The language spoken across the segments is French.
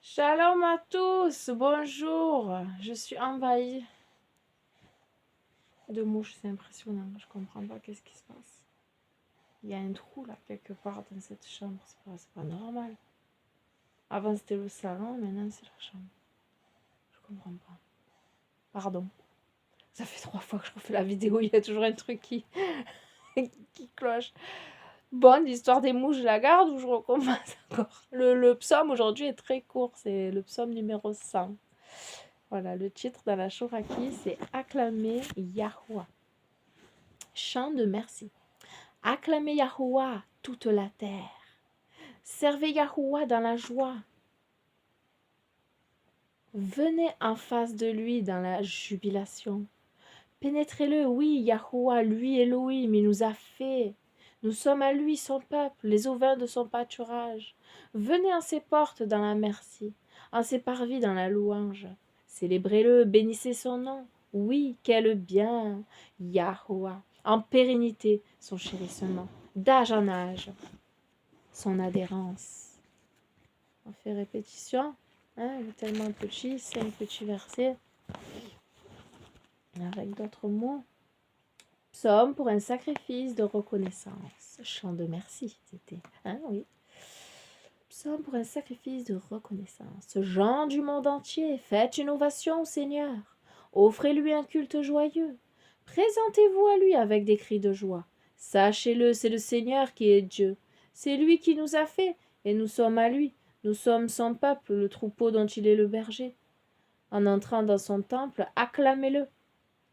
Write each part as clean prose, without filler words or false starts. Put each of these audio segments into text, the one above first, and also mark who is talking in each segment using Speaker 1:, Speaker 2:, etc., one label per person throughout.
Speaker 1: Shalom à tous, bonjour. Je suis envahie de mouches, c'est impressionnant. Je comprends pas qu'est-ce qui se passe. Il y a un trou là quelque part dans cette chambre, c'est pas normal. Avant c'était le salon, maintenant c'est la chambre. Je comprends pas. Pardon. Ça fait 3 fois que je refais la vidéo, il y a toujours un truc qui, qui cloche. Bon, l'histoire des mouches, je la garde ou je recommence encore. Le psaume aujourd'hui est très court, c'est le psaume numéro 100. Voilà, le titre dans la Shoraki, c'est Acclamer Yahweh. Chant de merci. Acclamez Yahweh toute la terre. Servez Yahweh dans la joie. Venez en face de lui dans la jubilation. Pénétrez-le, oui, Yahweh, lui Elohim, il nous a fait. Nous sommes à lui son peuple, les ovins de son pâturage. Venez en ses portes dans la merci, en ses parvis dans la louange. Célébrez-le, bénissez son nom. Oui, quel bien, Yahweh. En pérennité, son chérissement. D'âge en âge, son adhérence. On fait répétition. Hein, il est tellement petit, 5 petits versets. Avec d'autres mots. Psaume pour un sacrifice de reconnaissance. Chant de merci, c'était. Hein, oui. Psaume pour un sacrifice de reconnaissance. Gens du monde entier, faites une ovation au Seigneur. Offrez-lui un culte joyeux. Présentez-vous à lui avec des cris de joie. Sachez-le, c'est le Seigneur qui est Dieu. C'est lui qui nous a fait, et nous sommes à lui. Nous sommes son peuple, le troupeau dont il est le berger. En entrant dans son temple, acclamez-le.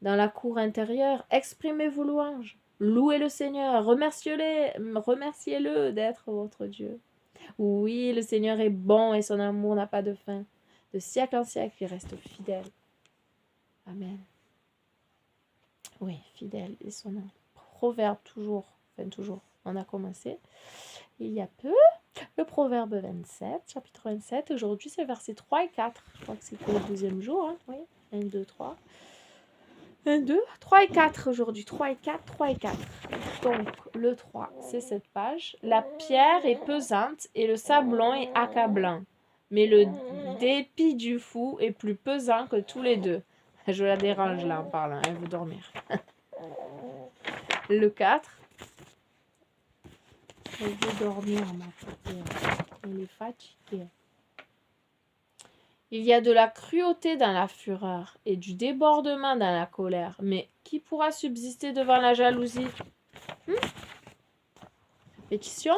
Speaker 1: Dans la cour intérieure, exprimez vos louanges. Louez le Seigneur, remerciez-le d'être votre Dieu. Oui, le Seigneur est bon et son amour n'a pas de fin. De siècle en siècle, il reste fidèle. Amen. Oui, fidèle est son nom. Proverbe toujours, on a commencé il y a peu. Le proverbe 27, chapitre 27. Aujourd'hui, c'est versets 3 et 4. Je crois que c'était le deuxième jour. Hein. Oui, 1, 2, 3. 1, 2, 3 et 4 aujourd'hui. 3 et 4, 3 et 4. Donc, le 3, c'est cette page. La pierre est pesante et le sablon est accablant. Mais le dépit du fou est plus pesant que tous les deux. Je la dérange là en parlant, elle veut dormir. Le 4. Elle veut dormir, ma petite. Elle est fatiguée. Il y a de la cruauté dans la fureur et du débordement dans la colère. Mais qui pourra subsister devant la jalousie? Répétition.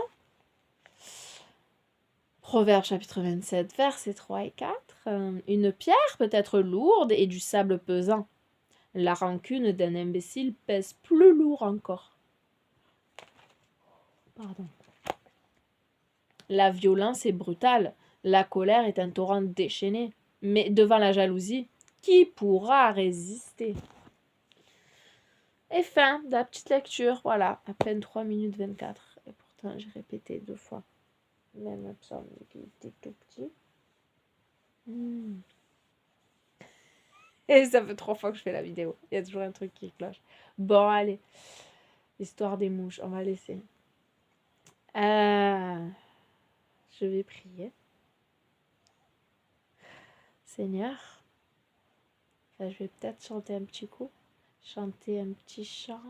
Speaker 1: Proverbe chapitre 27, versets 3 et 4. Une pierre peut être lourde et du sable pesant. La rancune d'un imbécile pèse plus lourd encore. Pardon. La violence est brutale. La colère est un torrent déchaîné. Mais devant la jalousie, qui pourra résister? Et fin de la petite lecture. Voilà, à peine 3 minutes 24. Et pourtant, j'ai répété 2 fois. Même le psaume qui était tout petit. Et ça fait 3 fois que je fais la vidéo. Il y a toujours un truc qui cloche. Bon, allez. Histoire des mouches, on va laisser. Je vais prier. Seigneur, je vais peut-être chanter un petit coup. Chanter un petit chant.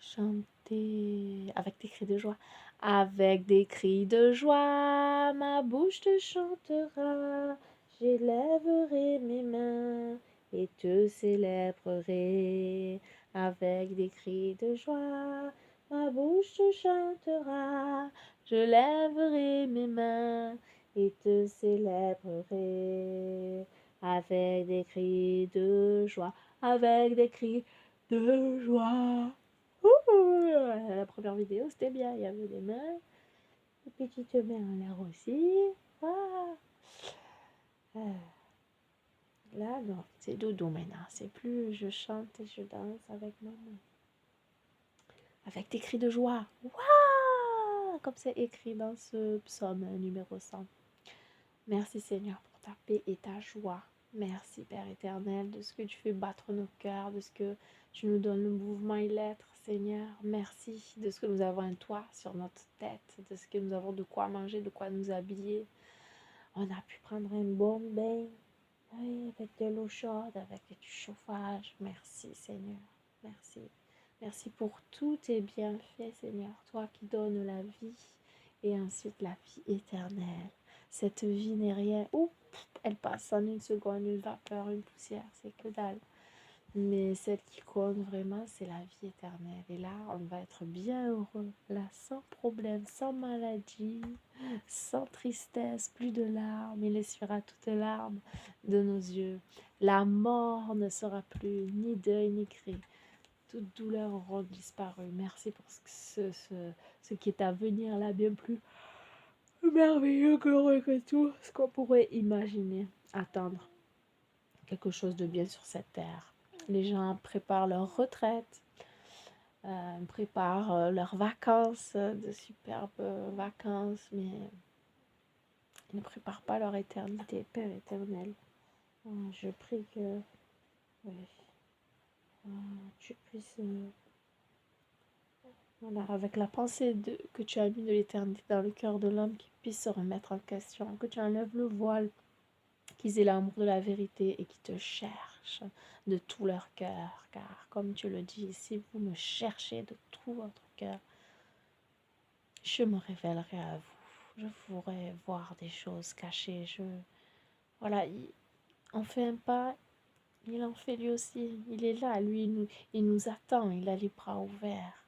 Speaker 1: Chanter avec des cris de joie. Avec des cris de joie, ma bouche te chantera. J'élèverai mes mains et te célébrerai. Avec des cris de joie, ma bouche te chantera. Je lèverai mes mains et te célébrerai. Avec des cris de joie, avec des cris de joie. La première vidéo, c'était bien. Il y avait des mains, des petites mains en l'air aussi. Ah. Là, non, c'est dodo maintenant. C'est plus je chante et je danse avec maman. Avec des cris de joie. Waouh! Comme c'est écrit dans ce psaume numéro 100. Merci Seigneur pour ta paix et ta joie. Merci, Père éternel, de ce que tu fais battre nos cœurs, de ce que tu nous donnes le mouvement et l'être, Seigneur. Merci de ce que nous avons un toit sur notre tête, de ce que nous avons de quoi manger, de quoi nous habiller. On a pu prendre un bon bain, oui, avec de l'eau chaude, avec du chauffage. Merci, Seigneur. Merci. Merci pour tous tes bienfaits, Seigneur. Toi qui donnes la vie et ensuite la vie éternelle. Cette vie n'est rien. Ouh, elle passe en une seconde, une vapeur, une poussière, c'est que dalle. Mais celle qui compte vraiment, c'est la vie éternelle. Et là, on va être bien heureux. Là, sans problème, sans maladie, sans tristesse, plus de larmes. Il essuiera toutes les larmes de nos yeux. La mort ne sera plus ni deuil ni cri. Toute douleur aura disparu. Merci pour ce qui est à venir là, bien plus merveilleux, glorieux que tout ce qu'on pourrait imaginer. Attendre quelque chose de bien sur cette terre. Les gens préparent leur retraite, préparent leurs vacances, de superbes vacances, mais ils ne préparent pas leur éternité, Père éternel. Je prie que oui, tu puisses, voilà, avec la pensée que tu as mis de l'éternité dans le cœur de l'homme, qu'il puisse se remettre en question, que tu enlèves le voile, qu'ils aient l'amour de la vérité et qui te cherchent de tout leur cœur. Car comme tu le dis, si vous me cherchez de tout votre cœur, je me révélerai à vous. Je pourrai voir des choses cachées. Voilà, on fait un pas, il en fait lui aussi. Il est là, lui, il nous attend, il a les bras ouverts.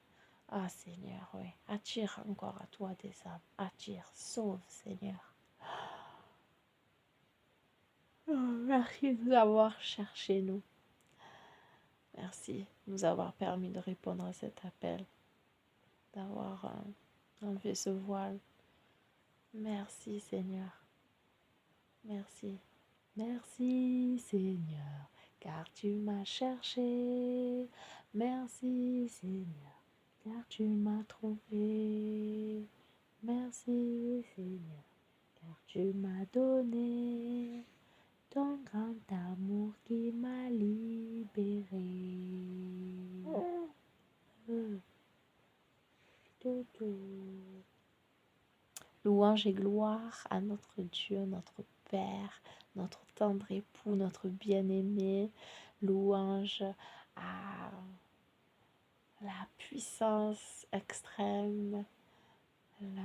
Speaker 1: Ah Seigneur, oui, attire encore à toi des âmes. Attire, sauve Seigneur. Oh, merci de nous avoir cherché, nous. Merci de nous avoir permis de répondre à cet appel, d'avoir enlevé ce voile. Merci Seigneur. Merci. Merci Seigneur, car tu m'as cherché. Merci Seigneur, car tu m'as trouvé. Merci Seigneur, car tu m'as donné ton grand amour qui m'a libéré. Louange et gloire à notre Dieu, notre Père, notre tendre époux, notre bien-aimé. Louange à la puissance extrême, la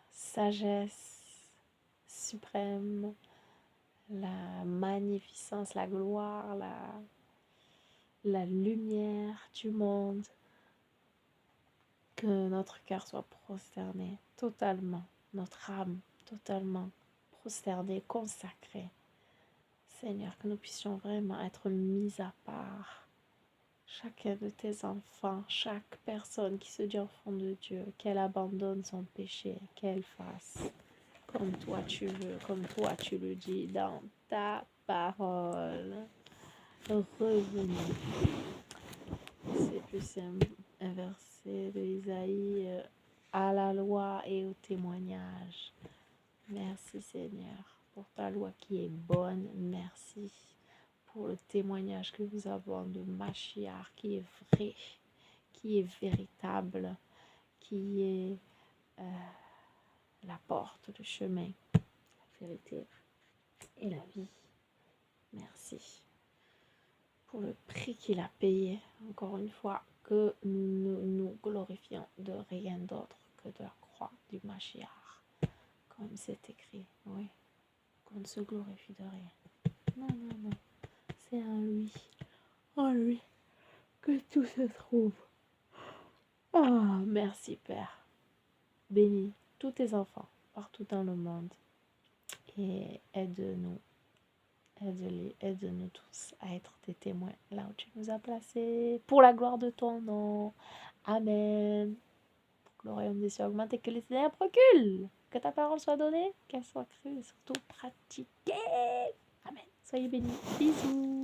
Speaker 1: sagesse suprême, la magnificence, la gloire, la lumière du monde. Que notre cœur soit prosterné totalement, notre âme totalement prosternée, consacrée. Seigneur, que nous puissions vraiment être mis à part. Chacun de tes enfants, chaque personne qui se dit enfant de Dieu, qu'elle abandonne son péché, qu'elle fasse comme toi tu veux, comme toi tu le dis dans ta parole. Revenez. C'est plus simple. Un verset de Isaïe à la loi et au témoignage. Merci Seigneur pour ta loi qui est bonne. Merci pour le témoignage que nous avons de Machiar qui est vrai, qui est véritable, qui est la porte, le chemin, la vérité et la vie. Merci pour le prix qu'il a payé, encore une fois, que nous glorifions de rien d'autre que de la croix du Machiar. Comme c'est écrit, oui, qu'on ne se glorifie de rien. Non, non, non, c'est en lui, que tout se trouve. Ah, merci Père. Bénis tous tes enfants partout dans le monde et aide-nous. Aide-nous tous à être des témoins là où tu nous as placés, pour la gloire de ton nom. Amen. Pour que le royaume des cieux augmente et que les ténèbres reculent. Que ta parole soit donnée, qu'elle soit crue et surtout pratiquée. Amen. Soyez bénis. Bisous.